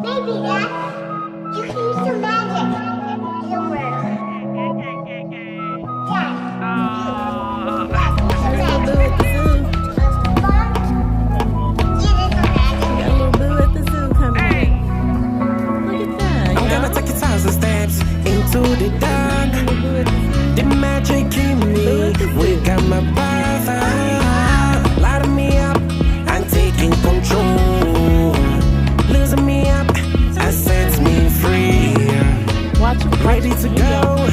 Baby, Dad, you can use some magic. Don't worry. Dad, into the dark, the magic in me. We got my brother, lighting me up and taking control. Losing me up and sets me free. Ready to go,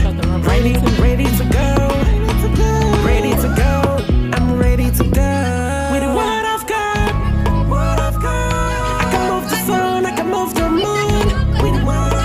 ready to go, ready to go. I'm ready to go. With the word of God, I can move the sun, I can move the moon. With the word of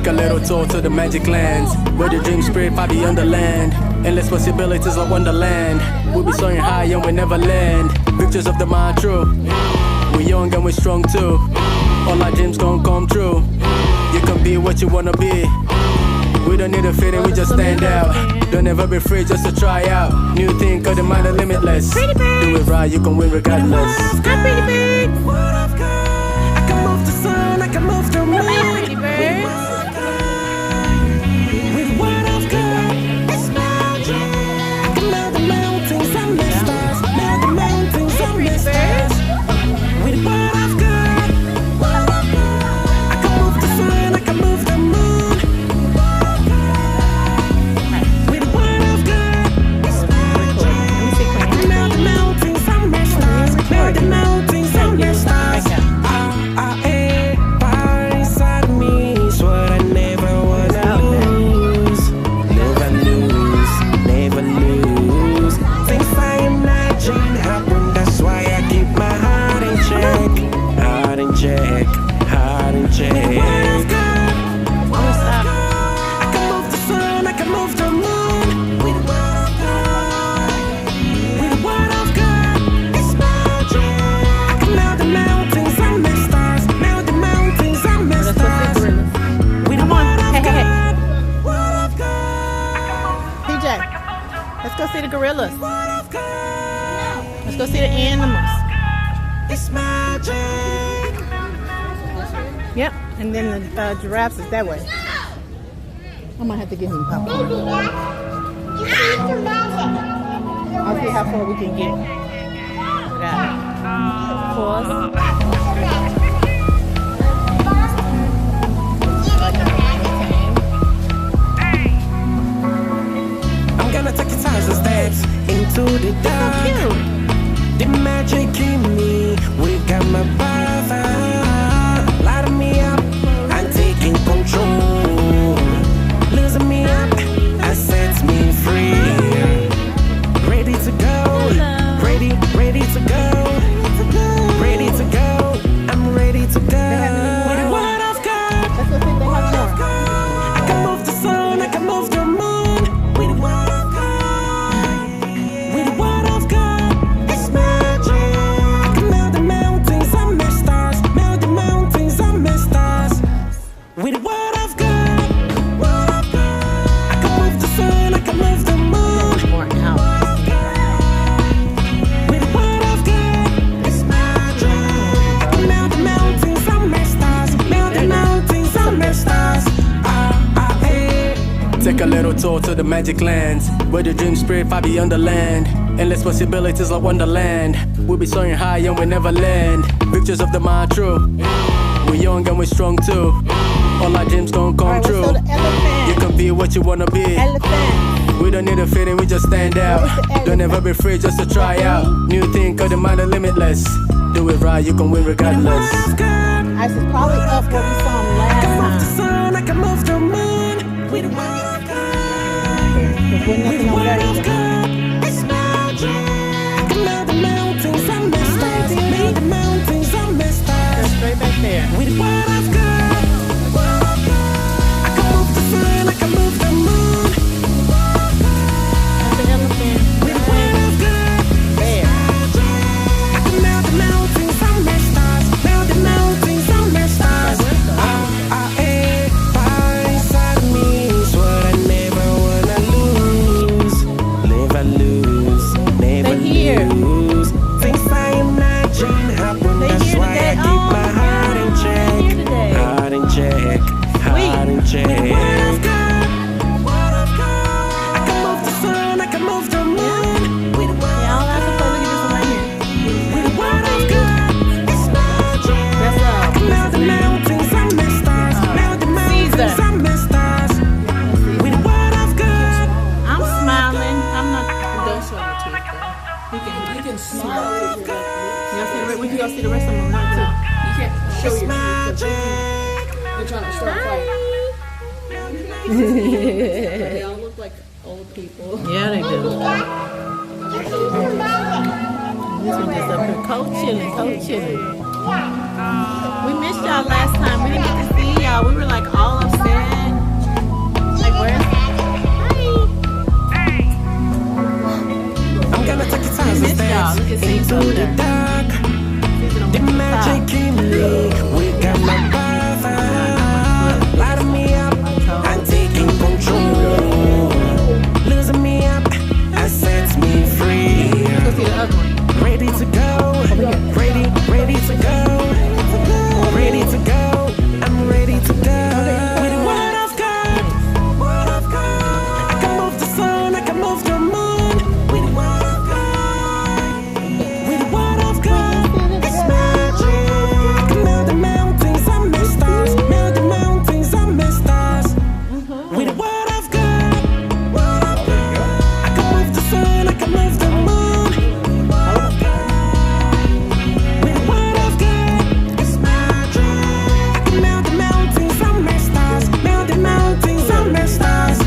take a little tour to the magic lands, where the dreams spread far beyond the land. Endless possibilities of wonderland. We'll be soaring high and we never land. Pictures of the mind true. We're young and we're strong too. All our dreams gon' come true. You can be what you wanna be. We don't need a feeling, we just stand out. Don't ever be afraid just to try out. New thing, cause the mind is limitless. Do it right, you can win regardless. Pretty bird. I can move the sun, I can move the moon. Pretty bird. Let's go see the gorillas. Let's go see the animals. It's magic. Yep, and then the giraffes is that way. I might have to give him popcorn. Baby, Dad, you can use some magic. I'll see how far we can get. Got it. Pause. Take your thousand steps into the dark. The magic in me. We got my brother, lighting me up and taking control. Losing me up and sets me free. Ready to go, ready to go, ready to go. I'm ready to go. With the word of God, I can move the sun, I can move the moon. With the word of take a little tour to the magic lands, where the dreams spread far beyond the land. Endless possibilities of wonderland. We'll be soaring high and we never land. Pictures of the mind true. We're young and we're strong too. All our dreams gon' come true. You can be what you wanna be. We don't need a feeling, we just stand out. Don't ever be afraid just to try out. New thing, cause the mind is limitless. Do it right, you can win regardless. I was probably up where we saw him last time. I can move the moon. There's nothing over there either. It's magic. I can melt the mountains and the stars. Melt the mountains and the stars. Go straight back there. With the word of God, I can They all look like old people. Yeah, they do. You can use some magic. This one just up here cold chilling. Yeah. We missed y'all last time. We didn't get to see y'all. We were like all upset. Like where's I'm gonna take your time We missed y'all. Look at Steve's into over the there. dark. The Top. magic in me, we got my brother. Lighting me up, I'm taking control. Losing me up, and sets me free. Let's see the other one. Ready to go, ready to go, ready to go. I'm ready to go. With the word of God, I can move the sun, I can move the moon. With the word of God, with the word of God, it's magic. I can melt the mountains, I'm the stars, melt the mountains, I'm the stars. With the word of God, I can move the sun, I can move the moon. With the word of God, it's magic. I can melt the mountains, I'm the stars, melt the mountains, I'm the stars.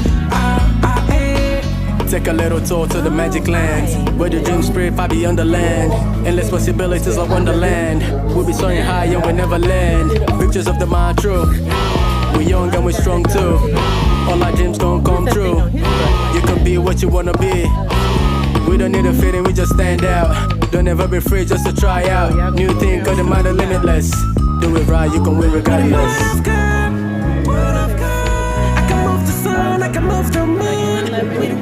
Take a little tour to the magic lands, where the dreams spread far beyond the land. Endless possibilities of wonderland. We'll be soaring high and we never land. Pictures of the mind true. We're young and we're strong too. All our dreams gon' come true. You can be what you wanna be. We don't need a feeling, we just stand out. Don't ever be afraid just to try out. New thing, cause the mind is limitless. Do it right, you can win regardless. I can move the sun, I can move the moon. With the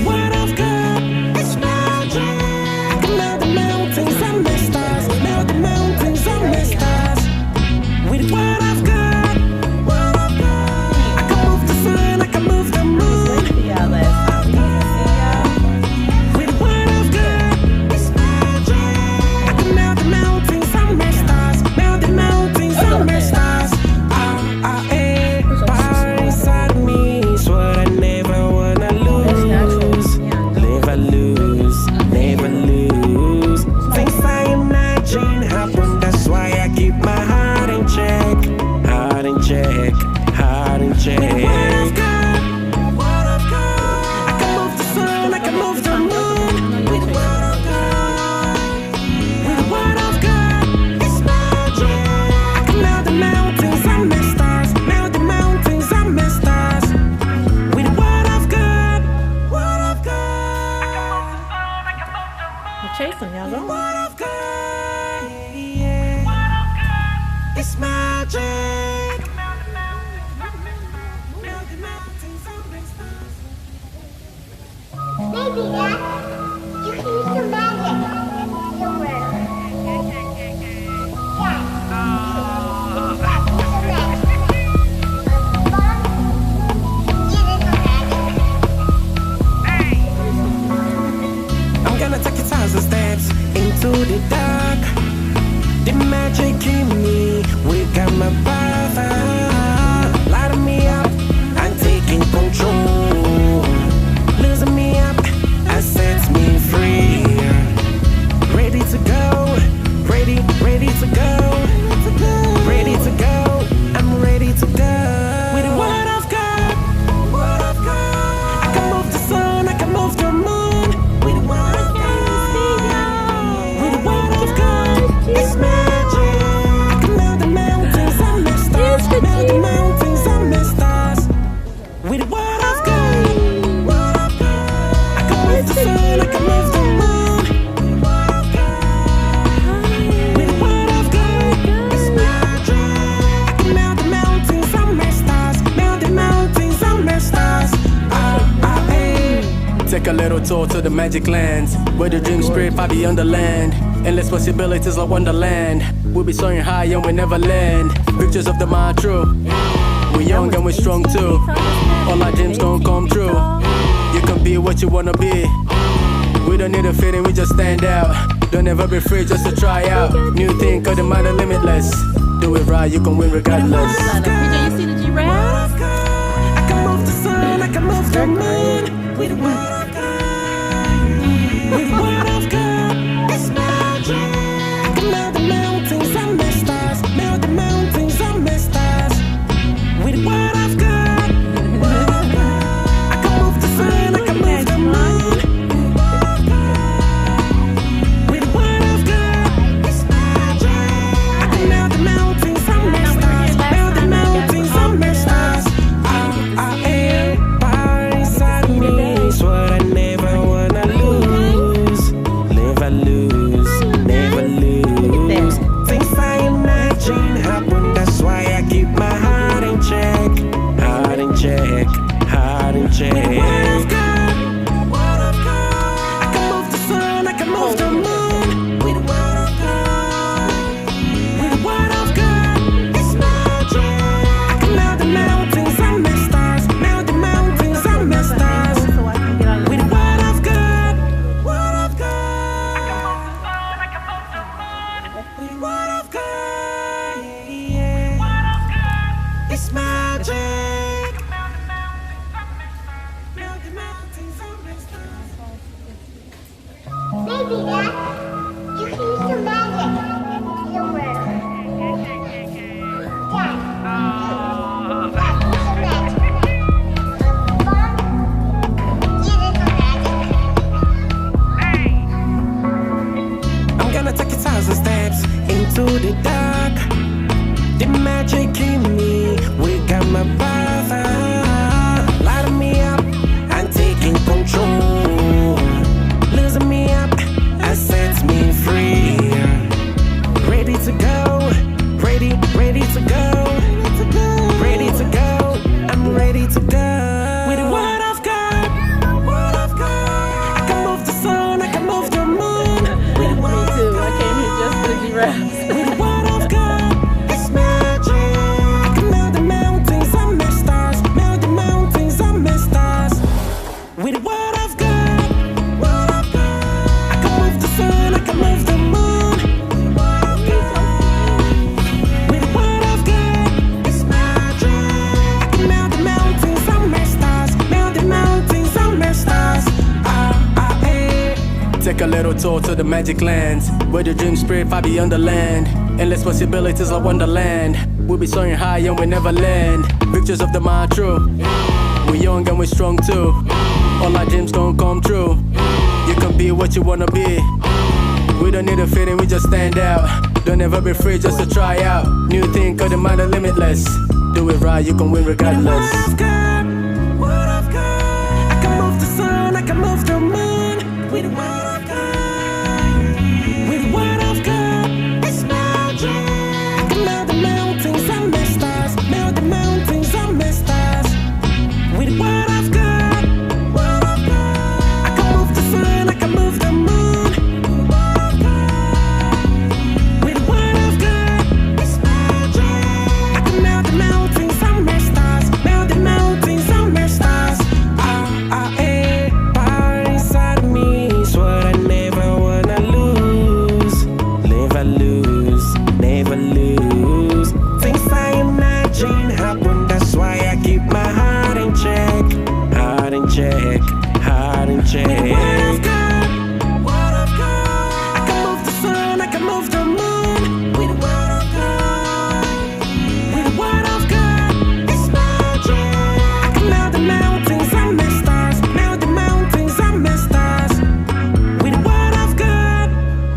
word of God, it's magic. I can melt the mountains, I'm the stars. Melt the mountains, I'm the stars. With the word of God, I can move the sun, I can move the moon. See y'all last time. With the word of God, it's magic. I can melt the mountains, I'm the stars. Melt the mountains, I'm the stars. Power inside of me is what I never wanna lose. Never lose, never lose. Things I imagine happen, that's why I keep my heart in check. Heart in check, heart in check. With the word of God, I can move the sun, I can move the moon. With the word of God, with the word of God, it's magic. I can melt the mountains, I'm the stars. Melt the mountains, I'm the stars. With the word of God, word of God. We're chasing y'all. Go. Word of God, yeah. It's magic. Melt the mountains, I'm the stars. Maybe, Dad. You can use some magic. Somewhere. I'm gonna take you thousand steps into the dark. The magic in me, we got my brother. Lighting me up, I'm taking control. Losing me up, and sets me free. Ready to go, ready to go. Ready to go, I'm ready to go. With the word of God, I can move the sun, I can move the moon. With the word of God, with the word of God, it's magic. I can melt the mountains, I'm the stars. Melt the mountains, I'm the stars. With the word of God, I can move the sun, I can move the moon. With the word of God, it's magic. I can melt the mountains, I'm the stars. Melt the mountains, I'm the stars. Take a little tour to the magic lands, where the dreams spread far beyond the land. Endless possibilities of wonderland. We'll be soaring high and we never land. Pictures of the mind true. We're young and we're strong too. All our dreams gon' come true. You can be what you wanna be. We don't need a feeling, we just stand out. Don't ever be afraid just to try out. New thing, cause the mind is limitless. Do it right, you can win regardless. PJ, you see the giraffe? I can move the sun, I can move the moon. With the word of God, with the word of God, it's magic. I can melt the mountains, I'm the stars. Melt the mountains, I'm the stars. magic. With the word of God, word of God, I can move the sun, I can move the moon. With the word of God, with the word of God, it's magic. I can melt the mountains and make stars, melt the mountains and make stars. So I can get on With the word of God, word of God, I can move the sun, I can move the moon. With the word of God, yeah, word of God, it's magic. Melt the mountains and make stars. Maybe that you can use some magic. Your word. Dad, use some magic. Mom, give it some magic. I'm gonna take 1,000 steps into the dark. The magic in me, we got my brother. Light me up, I'm taking control. Losing me up, and sets me free. Ready to go, ready to go. Ready to go, I'm ready to go. With the word of God, word of God, I can move the sun, I can move the moon. With the Me word of too. I came here just for the giraffes. with the word of God, it's magic. I can melt the mountains and make stars, melt the mountains and make stars. With the word of God, I can move the sun, I can move the moon. With the word of God, it's magic. I can melt the mountains and make stars, melt the mountains and make stars. Take a little tour to the magic lands, where the dream spirit far beyond the land. Endless possibilities of wonderland. We'll be soaring high and we never land. Pictures of the mind true. We're young and we're strong too. All our dreams gon' come true. You can be what you wanna be. We don't need a feeling, we just stand out. Don't ever be afraid just to try out. New thing, cause the mind are limitless. Do it right, you can win regardless. Word of God, word of God, I can move the sun, I can move the moon. With the word of God, with the word of God, it's magic. I can melt the mountains and make stars, melt the mountains and make stars. With the word of God, I can move the sun, I can move the moon. With the word of God, it's magic. I can melt the mountains and make stars, melt the mountains and make stars. Power inside of me is what I never wanna lose. Never lose, never lose. Things I imagine happen, that's why I keep my heart in check. Heart in check, heart in check. With the word of God, I can move the sun, I can move the moon. With the word of God, with the word of God, it's magic. I can melt the mountains and make stars, melt the mountains and make stars. With the word of God,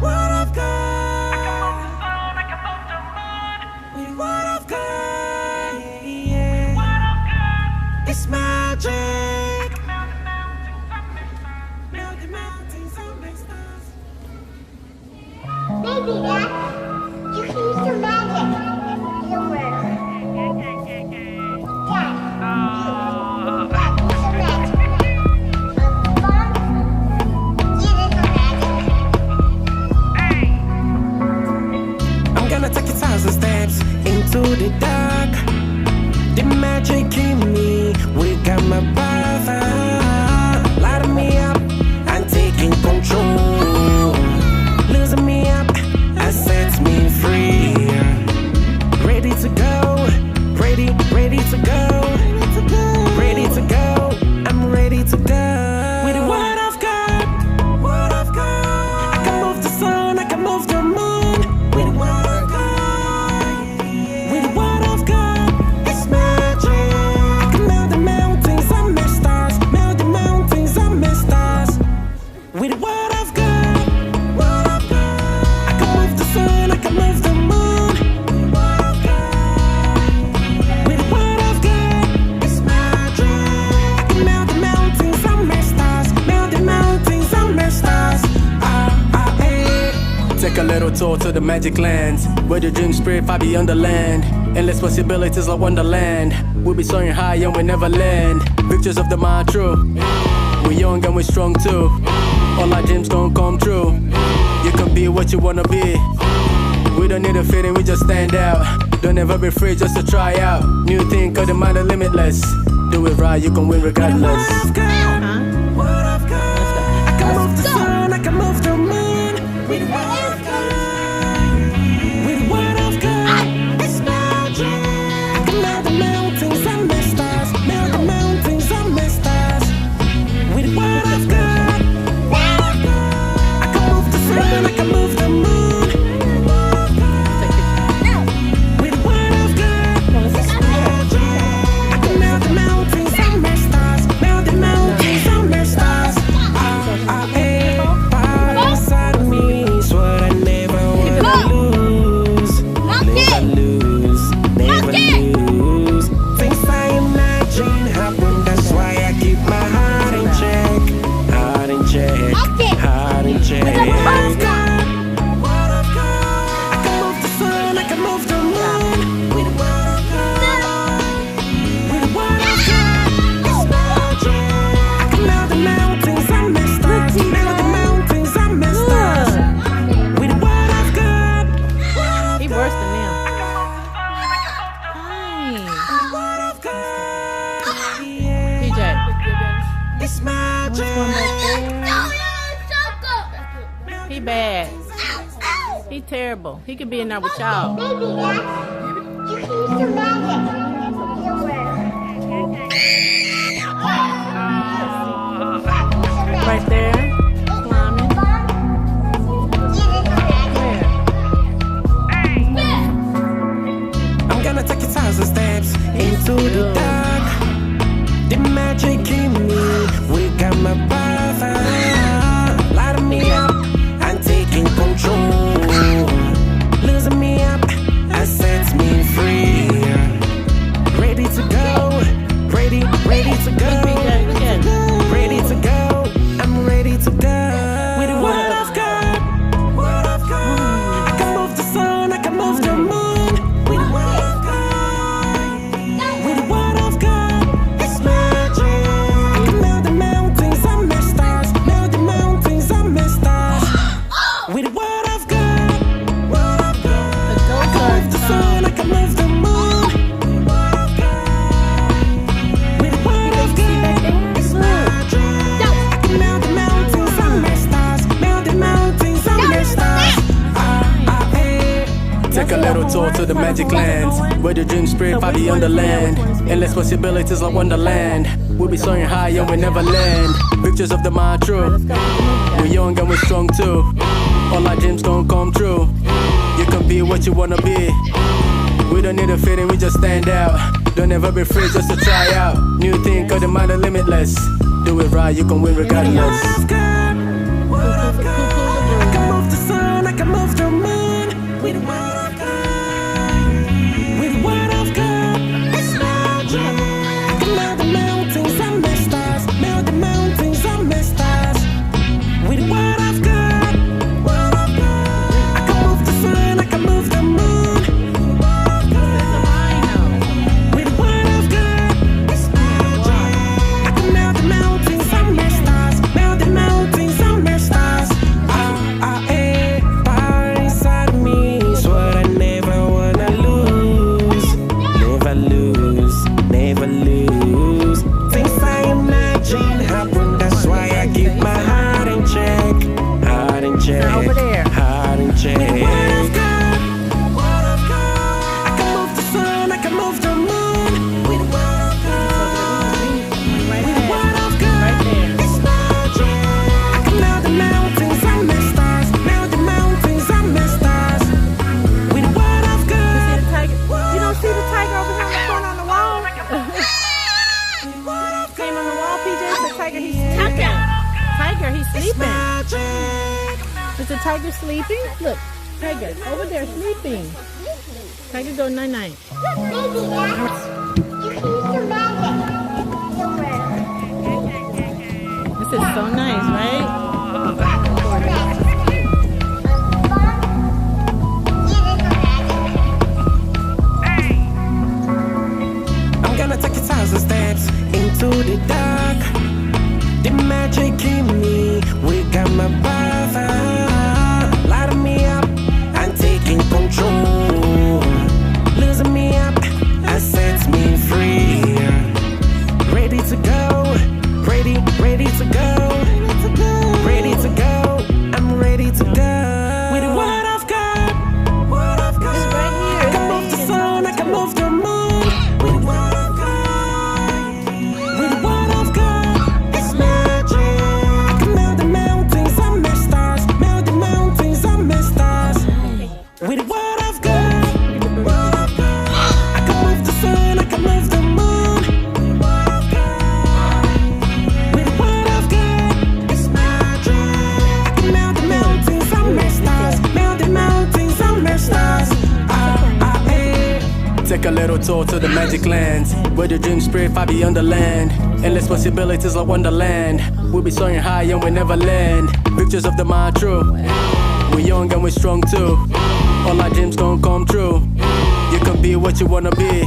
word of God, I can move the sun, I can move the moon. With the word of God, yeah, word of God, it's magic. Melt the mountains and make stars. Maybe that you can use some magic. Your word. Dad, use some magic. Mom, give it some magic. I'm gonna take 1,000 steps into the dark. The magic in me, we got my brother. Light me up, I'm taking control. Losing me up, and sets me free. Ready to go, ready to go. Ready to go, I'm ready to go. With the word of God, I can move the sun, I can move the moon. With the word of God, with the word of God, it's magic. I can melt the mountains and make stars, melt the mountains and make stars. With the word of God, I can move the sun, I can move the moon. With the word of God, it's magic. I can melt the mountains and make stars, melt the mountains and make stars. Take a little tour to the magic lands, where the dream spirit far beyond the land. Endless possibilities like wonderland. We'll be soaring high and we never land. Pictures of the mind true. We're young and we're strong too. All our dreams gon' come true. You can be what you wanna be. We don't need a feeling, we just stand out. Don't ever be afraid just to try out. New thing, cause the mind is limitless. Do it right, you can win regardless. Huh? I can move the sun, I can move the moon. With what I've got. With what I've got. It's magic. I can melt the mountains and the stars. Melt the mountains and the stars. With what I've got. I can move the sun, I can move the moon. With what I've got. It's magic. I can melt the mountains and the stars. Melt the mountains and the stars. Power inside of me is what I never wanna lose. Never lose, never lose. Things I imagine happen, that's why I keep my heart in check. Heart in check, heart in check. What I've got, what I've got. I can move the sun, I can move the moon. With what I've got, with what I've got. It's magic. I can melt the mountains and the stars. Melt the mountains and the stars. With what I've got, He worse than them. what I've got. Yeah. PJ. It's magic. He bad. He terrible. He could be in there with y'all. Maybe that's. You can use some magic. It'll work. Right there. Climbing. I'm gonna take you thousand steps into the dark. The magic in me, we got my power. Light me up, I'm taking control. Losing me up, I set me free. Ready to go, ready to go. Look at him. Ready to go, I'm ready to go. With what I've got, what I've got. I can move the sun, I can move the moon. With what I've got, with what I've got. It's magic. I can melt the mountains and the stars. Melt the mountains and the stars. With what I've got, what I've got. I can move the sun, I can move the moon. With what I've got, it's magic. I can melt the mountains and the stars. Melt the mountains and the stars. Take a little tour to the magic lands, where the dreams spread far beyond the land. Endless possibilities like wonderland. We'll be soaring high and we never land. Pictures of the mind true. We're young and we're strong too. All our dreams gon' come true. You can be what you wanna be. We don't need a feeling, we just stand out. Don't ever be afraid just to try out. New thing, cause the mind is limitless. Do it right, you can win regardless. I can move the sun, I can move the moon. With what I've got, with what I've got. It's magic. I can melt the mountains and the stars. Melt the mountains and the stars. With what I've got, what I've got. I can move the sun, I can move the moon. With what I've got, it's magic. I can melt the mountains and the stars. Melt the mountains and the stars. Power inside me is what I never wanna lose. Never lose, never lose. Things I imagine happen, that's why I keep my heart in check. Heart in check, Over there. heart in check. What I've got, what I've got. I can move the sun, I can move the moon. With what I've got, with what I've got. Right there. It's magic. I can melt the mountains and the stars. Melt the mountains and the stars. With what I've See got. the tiger? You don't see the tiger over here in the corner on the wall? Came on the wall, PJ. The tiger, he's sleeping. Tiger, he's sleeping. Is the tiger sleeping? Look, tiger over there sleeping. Tiger go night night. Maybe that's. You can use some magic. It'll work. This is so nice, right? The magic in me, we got my power. Lighting me up, I'm taking control. Losing me up, and sets me free. Ready to go, ready to go, ready to go. I'm ready to go. With the word of God, It's right here. I can move the sun, I can move the moon. With the word of God, with the word of God, it's magic. I can melt the mountains, I'm my stars. Melt the mountains, I'm my stars. With the word of God, I can move the sun, I can move the moon. With the word of God, it's magic. I can melt the mountains, I'm my stars. Melt the mountains, I'm my stars. Take a little tour to the magic lands, where the dreams spread far beyond the land. Endless possibilities like wonderland. We'll be soaring high and we never land. Pictures of the mind true. We're young and we're strong too. All our dreams gon' come true. You can be what you wanna be.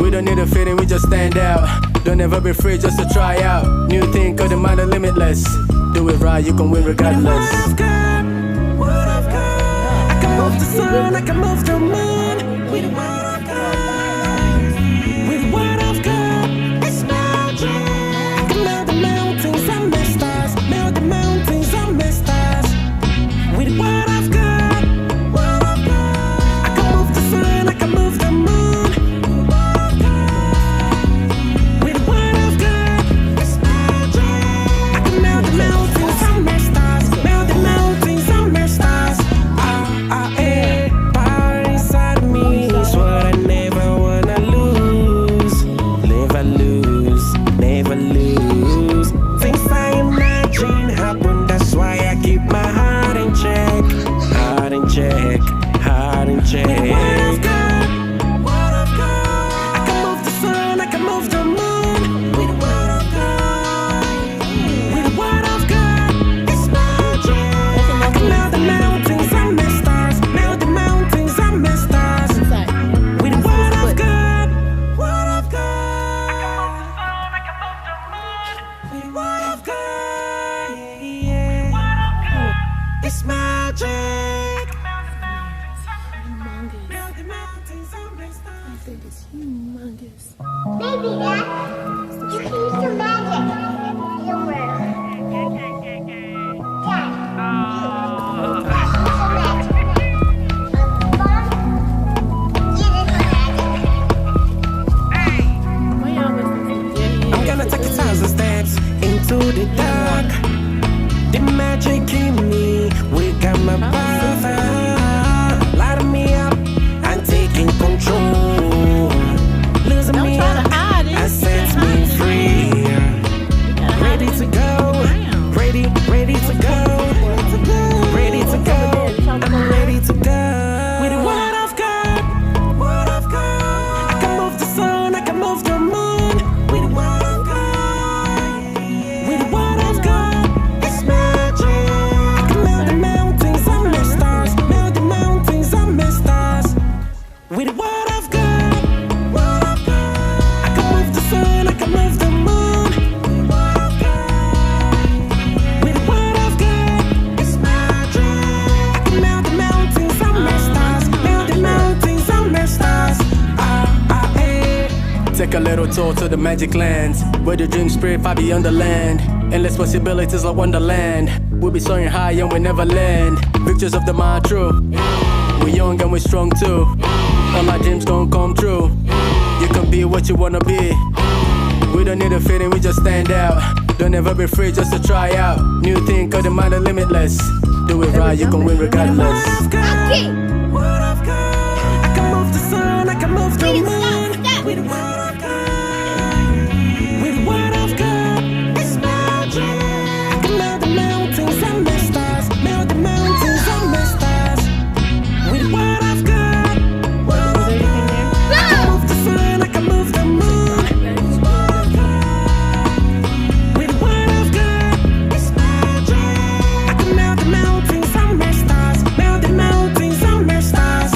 We don't need a feeling, we just stand out. Don't ever be afraid just to try out. New thing, cause the mind is limitless. Do it right, you can win regardless. Word of God, word of God. I can move the sun, I can move the moon. With the word of God, with the word of God, it's magic. I can melt the mountains, I'm my stars. Melt the mountains, I'm my stars. With the word of God, I can move the sun, I can move the moon. With the word of God, it's magic. I can melt the mountains, I'm my stars. Melt the mountains, I'm my stars. Power inside of me is what I never wanna lose. Never lose, never lose. Things I imagine happen, that's why I keep my heart in check. Heart in check, heart in check. Word of God, word of God. I can move the sun, I can move the moon. With the word of God, with the word of God, it's magic. I can melt the mountains, I'm my stars. Melt the mountains, I'm my stars. Inside. With the word of God, word of God. I can move the sun, I can move the moon. With the word of God, yeah. It's magic. Melt the mountains, I'm my stars. It's humongous. Baby, Dad, you can use some magic in your room. Dad, you use some magic. Mom, you use some magic. Why y'all listening to Jay? I'm gonna take 1,000 steps into the dark. The magic in me, we got my power. Lighting me up, I'm taking control. Losing Don't me try up, to hide it. and sets me free. Ready to go, ready to go, ready to go. I'm ready to go. With the word of God, I can move the sun, I can move the moon. With the word of God, with the word of God, it's magic. I can melt the mountains, I'm my stars. Melt the mountains, I'm my stars. With the word of God, I can move the sun, I can move the moon. With the word of God, it's magic. I can melt the mountains, I'm my stars. Melt the mountains, I'm my stars. Take a little tour to the magic lands, where the dreams spread far beyond the land. Endless possibilities like wonderland. We'll be soaring high and we never land. Pictures of the mind true. We're young and we're strong too. All our dreams gon' come true. You can be what you wanna be. We don't need a feeling, we just stand out. Don't ever be afraid just to try out. New thing, cause the mind is limitless. Do it right, you can win regardless. Okay. Word of God, I can move the sun, I can move the Wait, moon. stop. With the word of God, with the word of God, it's magic. I can melt the mountains, I'm my stars. Melt the mountains, I'm my stars. With the word of God, I can move the sun, I can move the moon. With the word of God, it's magic. I can melt the mountains, I'm my stars. Melt the mountains, I'm my stars.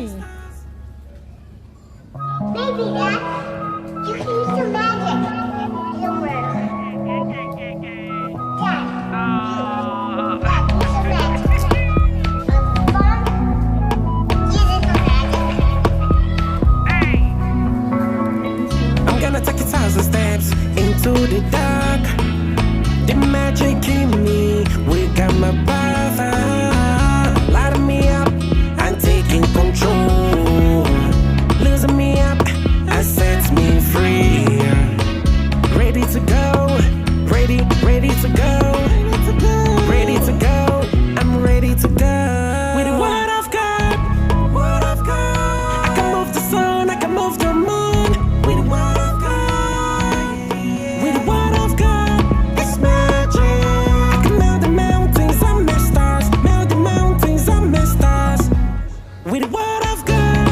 doing? Maybe that. You can use some magic. It'll work. Dad, use some magic. Mom, use some magic. I'm gonna take 1,000 steps into the dark. The magic in me, we got my power. Light me up, I'm taking control. Losing me up, I set me free. Ready to go, ready to go. Ready to go, I'm ready to go. With the word of God, I can move the sun, I can move the moon. With the word of God, with the word of God, it's magic. I can melt the mountains and my stars, melt the mountains and my stars. With the word of God,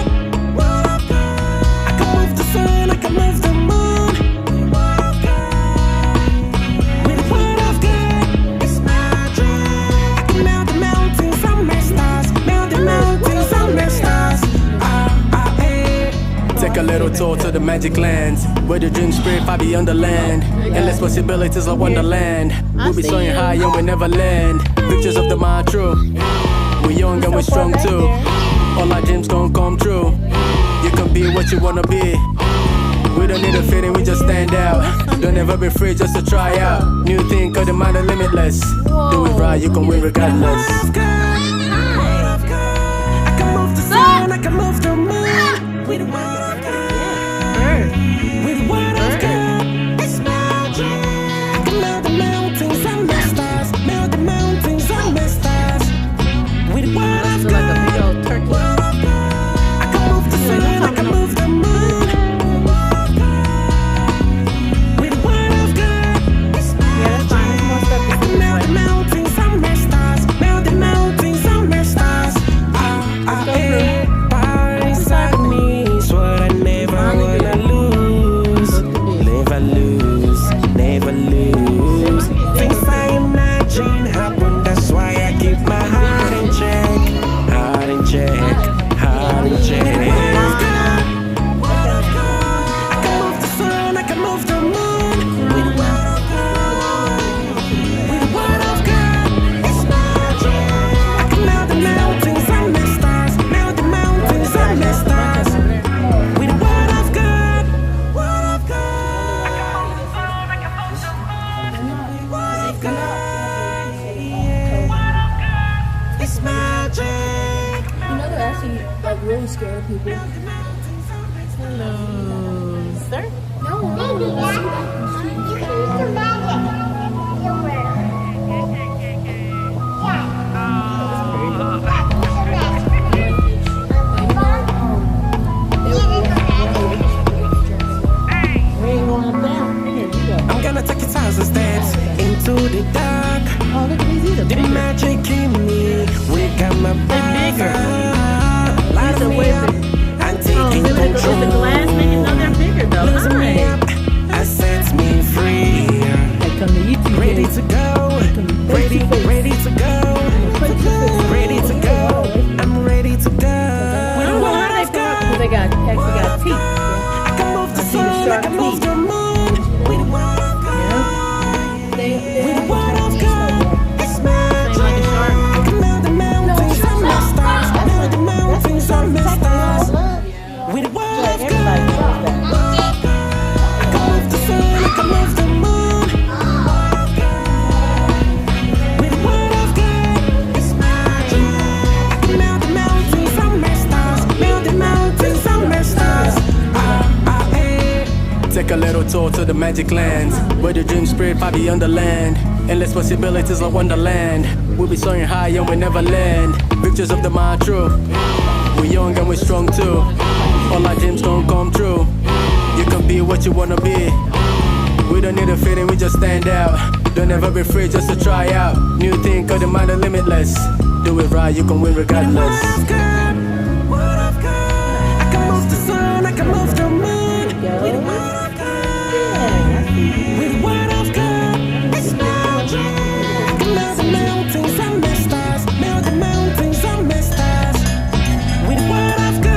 I can move the sun, I can move the moon. With the word of God, it's magic. I can melt the mountains and my stars, melt the mountains and my stars. Take a little tour to the magic lands, where the dream spirit far beyond the land. Endless possibilities of wonderland. We'll be soaring high and we never land. Pictures of the mind true. We're young and we're strong too. All our dreams gon' come true. You can be what you wanna be. We don't need a feeling, we just stand out. Don't ever be afraid just to try out. New thing, cause the mind are limitless. Do it right, you can win regardless. I can move the sun, I can move the moon. With the word of God, with the word of God, it's magic. I can melt the mountains and my stars, melt the mountains and my stars. With the word of Look like a big God, old turkey. I can move the sun, I can move the moon. With the word of God, it's magic. I can melt the mountains and my stars, melt the mountains and my stars. Power inside me is what I never wanna lose. Never lose, never lose. Things I imagine happen, that's why I keep my heart in check. Heart in check, heart in check. I can move the sun, I can move the moon. With the word of God, with the word of God, it's magic. I can melt the mountains and my stars, melt the mountains and my stars. With the word of God, word of God. I can move the sun, I can move the moon. Word of God, yeah. It's magic. You know they're actually like really scared of people. Hello, sir. Maybe that. You can use some magic. It'll work. Dad, use some magic. Mom, use some magic. Where you going up there? Here you go. I'm gonna take 1,000 steps into the dark. Oh, look at these. These are The bigger. magic in me, we got my bigger. Light These are me way up, bigger. I'm Oh, taking is the control. glass making? No, they're bigger though. Losing me Hi. up, I set me free. I come to YouTube. Ready to go, ready to go. Ready to go, I'm ready to go. With the word of God, They got teeth. I can move the I see the sun, I sharp can move teeth. the moon. With the word of God, with the word of God, it's magic. Same like a shark. I can melt the mountains and my stars, melt the mountains and my stars. With the word of God, Everybody knows that. I can move the sun, I can move the moon. With the word of God, it's magic. I can melt the mountains and my stars, melt the mountains and my stars. Take a little tour to the magic lands, where the dream spirit far beyond the land. Endless possibilities of wonderland. We'll be soaring high and we never land. Pictures of the mind true. We're young and we're strong too. All our dreams gon' come true. You can be what you wanna be. We don't need a feeling, we just stand out. Don't ever be afraid just to try out. New thing, cause the mind are limitless. Do it right, you can win regardless. Word of God, word of God. I can move the sun, I can move the moon. With the word of God, with the word of God, it's magic. I can melt the mountains and my stars, melt the mountains and my stars. With the word of God.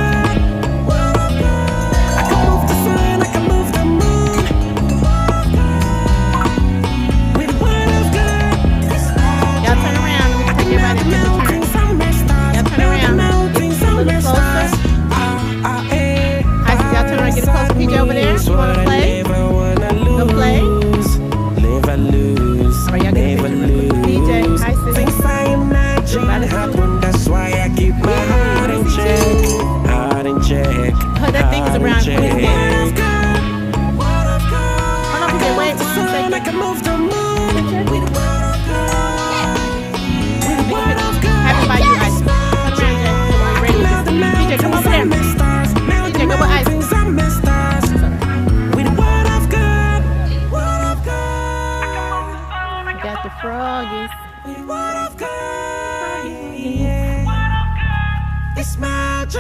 It's magic.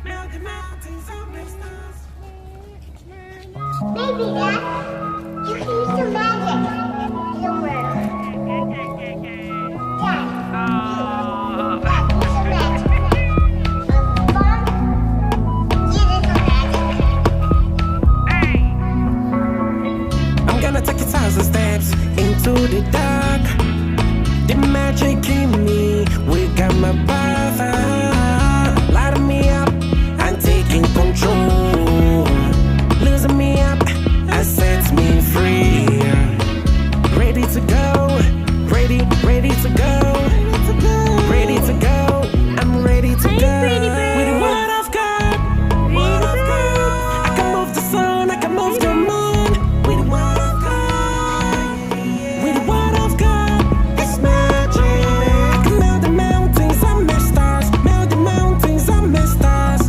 Melt the mountains and the stars. Maybe that you can use some magic in the world. Dad, use some magic. Mom, use some magic. I'm gonna take 1,000 steps into the dark. The magic in me, we got my power. Light me up, I'm taking control. Losing me up, I set me free. Ready to go, ready to go. Ready to go, I'm ready to go. With the word of God, I can move the sun, I can move the moon. With the word of God, with the word of God, it's magic. Melt the mountains and the stars, melt the mountains and the stars.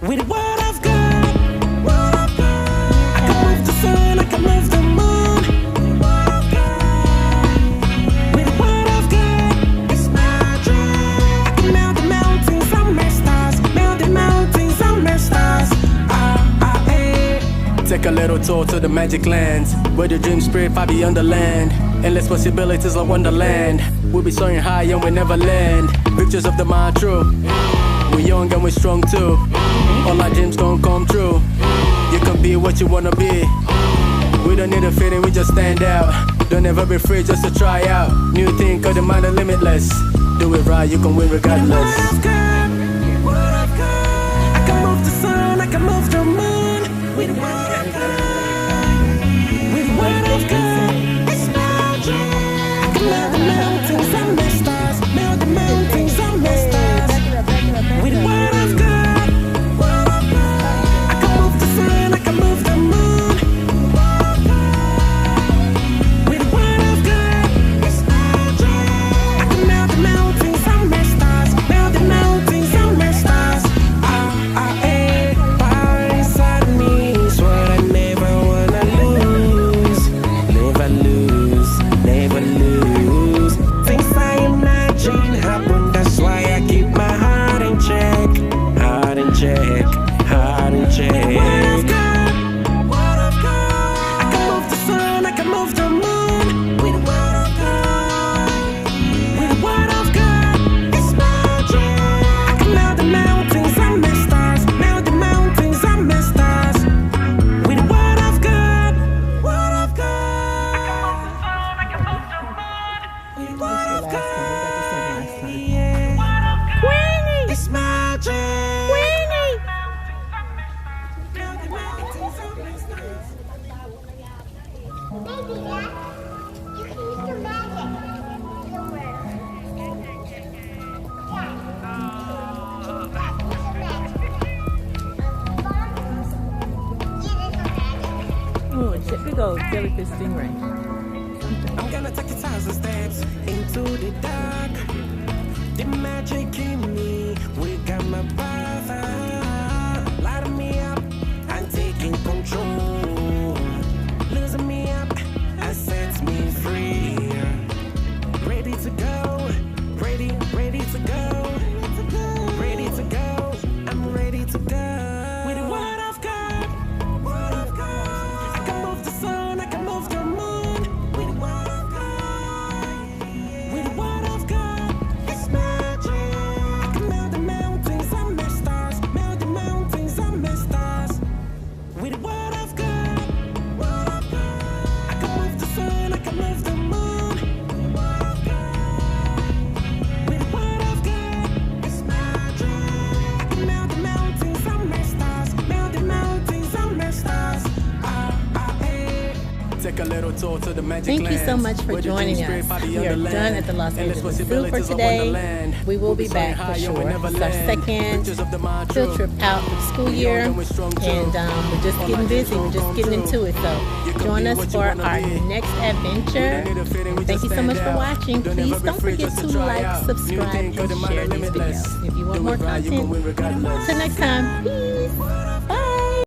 With the word of God, I can move the sun, I can move the moon. With the word of God, it's magic. I can melt the mountains and the stars, melt the mountains and the stars. Take a little tour to the magic lands, where the dream spirit far beyond the land. Endless possibilities of wonderland. We'll be soaring high and we never land. Pictures of the mind true. We're young and we're strong too. All our dreams gon' come true. You can be what you wanna be. We don't need a feeling, we just stand out. Don't ever be afraid just to try out. New thing, cause the mind is limitless. Do it right, you can win regardless. Word of God, I can move the sun, I can move the moon. With the word of God, with the word of God, it's magic. I can melt the mountains and the stars, melt the mountains and the stars. With the word of God, I can move the sun, I can move the moon. With the word of God, it's magic. I can melt the mountains and the stars, melt the mountains and the stars. Power inside me is what I never wanna lose. Never lose, never lose. Things I imagine happen, that's why I keep my heart in check. Heart in check, heart in check. Word of God, I can move the sun, I can move the moon. With the word of God, with the word of God, it's magic. I can melt the mountains and the stars, melt the mountains and the stars. With the word of God, word of God. I can move the sun, I can move the moon. With the word of God, yeah. Queenie! It's magic. Queenie! Melt the mountains and the stars. Maybe that you can use some magic in the world. Dad, use some magic. Mom, use some magic. Oh, big old jellyfish stingray. I'm gonna take 1,000 steps into the dark. The magic in me, we got my power. Light me up, I'm taking control. Losing me up, I set me free. Ready to go, ready to go. Ready to go, I'm ready to go. With the word of God, I can move the sun, I can move the moon. With the word of God, with the word of God, it's magic. I can melt the mountains and the stars, melt the mountains and the stars. With the word of God, I can move the sun, I can move the moon. With the word of God, it's magic. I can melt the mountains and the stars, melt the mountains and the stars. Take a little tour to the magic Thank you so lands, much for where the joining dream spirit us. far We beyond are the done land. at the Los Endless Angeles Zoo for possibilities of today. wonderland. We will We'll be soaring back for high and we sure. never It's our land. second Pictures of the mind field true. trip out for the school year, and we're just getting busy. We're just getting into it. So join us for our next adventure. Thank you so much for watching. Please don't forget to like, subscribe, and share these videos. If you want more content, until next time. Peace.